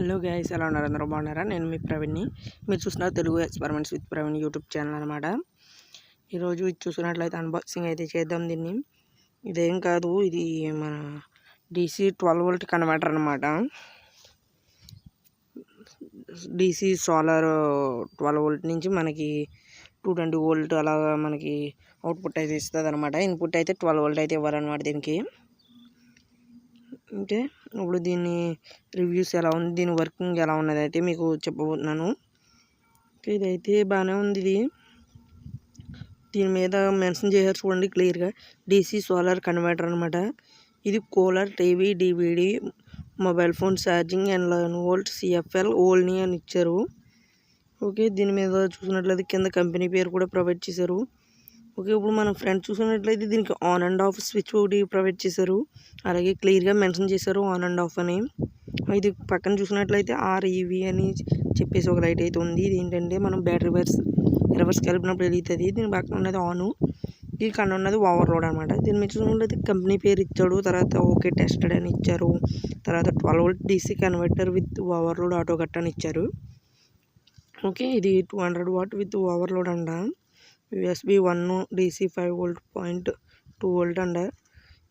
Hello guys, ఎలా ఉన్నారు? అందరూ బాగున్నారా? నేను మీ ప్రవీణ్ని. మీరు చూస్తున్నారు Telugu experiments with Praveen YouTube channel అనమాట. ఈరోజు ఇది చూసినట్లయితే అన్బాక్సింగ్ అయితే చేద్దాం దీన్ని. ఇదేం కాదు, ఇది మన DC 12 వోల్ట్ కన్వర్టర్ అనమాట. DC సోలార్ 12 వోల్ట్ నుంచి మనకి 220 వోల్ట్ అలాగా మనకి అవుట్పుట్ అయితే ఇస్తుంది అనమాట. ఇన్పుట్ అయితే 12 వోల్ట్ అయితే ఇవ్వాలన్నమాట దీనికి. అంటే ఇప్పుడు దీని రివ్యూస్ ఎలా ఉంది, దీని వర్కింగ్ ఎలా ఉన్నది అయితే మీకు చెప్పబోతున్నాను. ఇదైతే బాగానే ఉంది. దీని మీద మెన్షన్ చేశారు చూడండి క్లియర్గా, DC సోలార్ కన్వర్టర్ అనమాట. ఇది cooler, TV, DVD, mobile phone charging and 11 volt CFL only అని ఇచ్చారు. ఓకే, దీని మీద చూసినట్లయితే కింద కంపెనీ పేరు కూడా ప్రొవైడ్ చేశారు. ఓకే, ఇప్పుడు మనం ఫ్రంట్ చూసినట్లయితే దీనికి ఆన్ అండ్ ఆఫ్ స్విచ్ ఒకటి ప్రొవైడ్ చేశారు. అలాగే క్లియర్గా మెన్షన్ చేశారు ఆన్ అండ్ ఆఫ్ అని. ఇది పక్కన చూసినట్లయితే REV అని చెప్పేసి ఒక లైట్ అయితే ఉంది. ఇది ఏంటంటే మనం బ్యాటరీ రివర్స్ కలిపినప్పుడు వెలుగుతుంది. దీని పక్కన ఉన్నది ఆను, ఇది కన్నా ఉన్నది ఓవర్లోడ్ అనమాట. దీని మీద చూసినట్లయితే కంపెనీ పేరు ఇచ్చాడు. తర్వాత ఓకే టెస్టెడ్ అని ఇచ్చారు. తర్వాత 12 volt DC converter with overload auto cut అని ఇచ్చారు. ఓకే, ఇది 200 వాట్ విత్ ఓవర్లోడ్ అంట. USB 1 DC 5 volt 0.2 volt and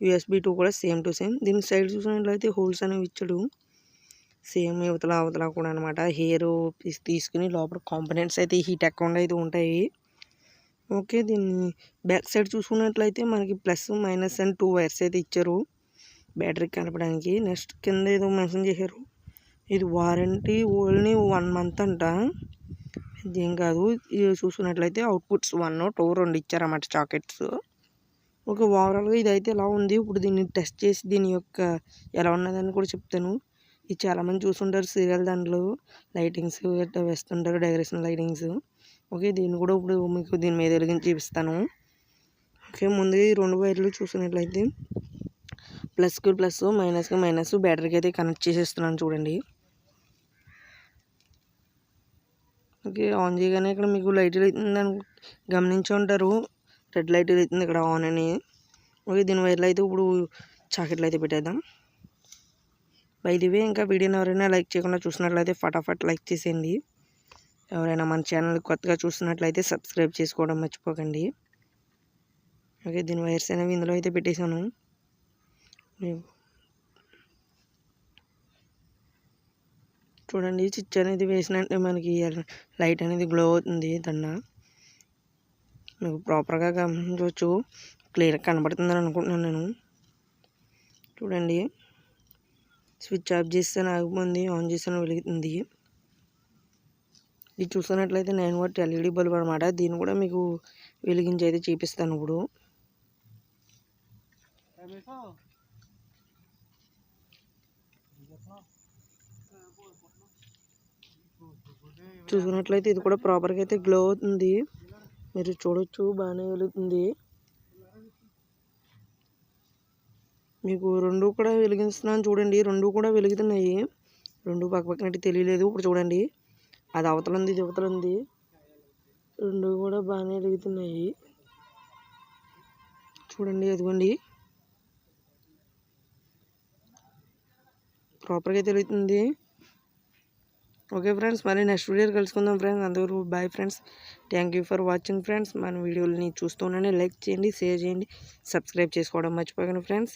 USB 2 కూడా సేమ్ టు సేమ్. దీనికి సైడ్ చూసినట్లయితే హోల్స్ అనేవి ఇచ్చాడు. సేమ్ అవతల కూడా అనమాట. హెయిర్ తీసుకుని లోపల కాంపోనెంట్స్ అయితే హీట్ అకౌంట్ అయితే ఉంటాయి. ఓకే, దీన్ని బ్యాక్ సైడ్ చూసుకున్నట్లయితే మనకి ప్లస్ మైనస్ అండ్ 2 వైర్స్ అయితే ఇచ్చారు బ్యాటరీకి కలపడానికి. నెక్స్ట్ కింద ఏదో మెన్షన్ చేశారు, ఇది వారంటీ ఓన్లీ 1 మంత్ అంట. ఇదేం కాదు, ఇది చూసుకున్నట్లయితే అవుట్పుట్స్ 1, 2, 2 ఇచ్చారన్నమాట చాకెట్స్. ఓకే, ఓవరాల్గా ఇదైతే ఎలా ఉంది. ఇప్పుడు దీన్ని టెస్ట్ చేసి దీని యొక్క ఎలా ఉన్నదని కూడా చెప్తాను. ఇది చాలామంది చూస్తుంటారు సీరియల్ దాంట్లో లైటింగ్స్ గట్రా వేస్తుంటారు, డెకరేషన్ లైటింగ్స్. ఓకే, దీన్ని కూడా ఇప్పుడు మీకు దీని మీద వెలిగించి చూపిస్తాను. ఓకే, ముందుగా ఈ 2 వైర్లు చూసినట్లయితే ప్లస్కి ప్లస్, మైనస్కి మైనస్ బ్యాటరీకి అయితే కనెక్ట్ చేసేస్తున్నాను చూడండి. ఓకే, ఆన్ చేయగానే ఇక్కడ మీకు లైట్ వెళ్తుందని గమనించి ఉంటారు. రెడ్ లైట్ వెళ్తుంది ఇక్కడ ఆన్ అని. ఓకే, దీని వైర్లు అయితే ఇప్పుడు చాకెట్లు అయితే పెట్టేద్దాం. బై ది వే, ఇంకా వీడియోని ఎవరైనా లైక్ చేయకుండా చూసినట్లయితే ఫటాఫట్ లైక్ చేసేయండి. ఎవరైనా మన ఛానల్ కొత్తగా చూస్తున్నట్లయితే సబ్స్క్రైబ్ చేసుకోవడం మర్చిపోకండి. ఓకే, దీని వైర్స్ అనేవి ఇందులో అయితే పెట్టేశాను. చూడండి, స్విచ్ అనేది వేసినట్టే మనకి లైట్ అనేది గ్లో అవుతుంది. మీకు ప్రాపర్గా గమనించవచ్చు, క్లియర్గా కనబడుతుందని అనుకుంటున్నాను నేను. చూడండి, స్విచ్ ఆఫ్ చేస్తే ఆగిపోయింది, ఆన్ చేస్తే వెలుగుతుంది. ఇది చూస్తున్నట్లయితే 9 వాట్ LED బల్బ్ అనమాట. దీన్ని కూడా మీకు వెలిగించి అయితే చూపిస్తాను ఇప్పుడు. చూసుకున్నట్లయితే ఇది కూడా ప్రాపర్గా అయితే గ్లో అవుతుంది. మీరు చూడొచ్చు, బాగానే వెలుగుతుంది. మీకు 2 కూడా వెలిగిస్తున్నాను చూడండి, 2 కూడా వెలుగుతున్నాయి. 2 పక్కనట్టు తెలియలేదు. ఇప్పుడు చూడండి, అది అవతల ఉంది, ఇది అవతల ఉంది. 2 కూడా బాగానే వెలుగుతున్నాయి చూడండి. అదిగోండి, ప్రాపర్గా తెలుగుతుంది. ఓకే ఫ్రెండ్స్, మరి నెక్స్ట్ వీడియో కలుసుకుందాం ఫ్రెండ్స్. అందరూ bye friends. Thank you for watching friends. మన వీడియోని చూస్తూనే లైక్ చేయండి, షేర్ చేయండి, సబ్స్క్రైబ్ చేసుకోవడం మర్చిపోకండి ఫ్రెండ్స్.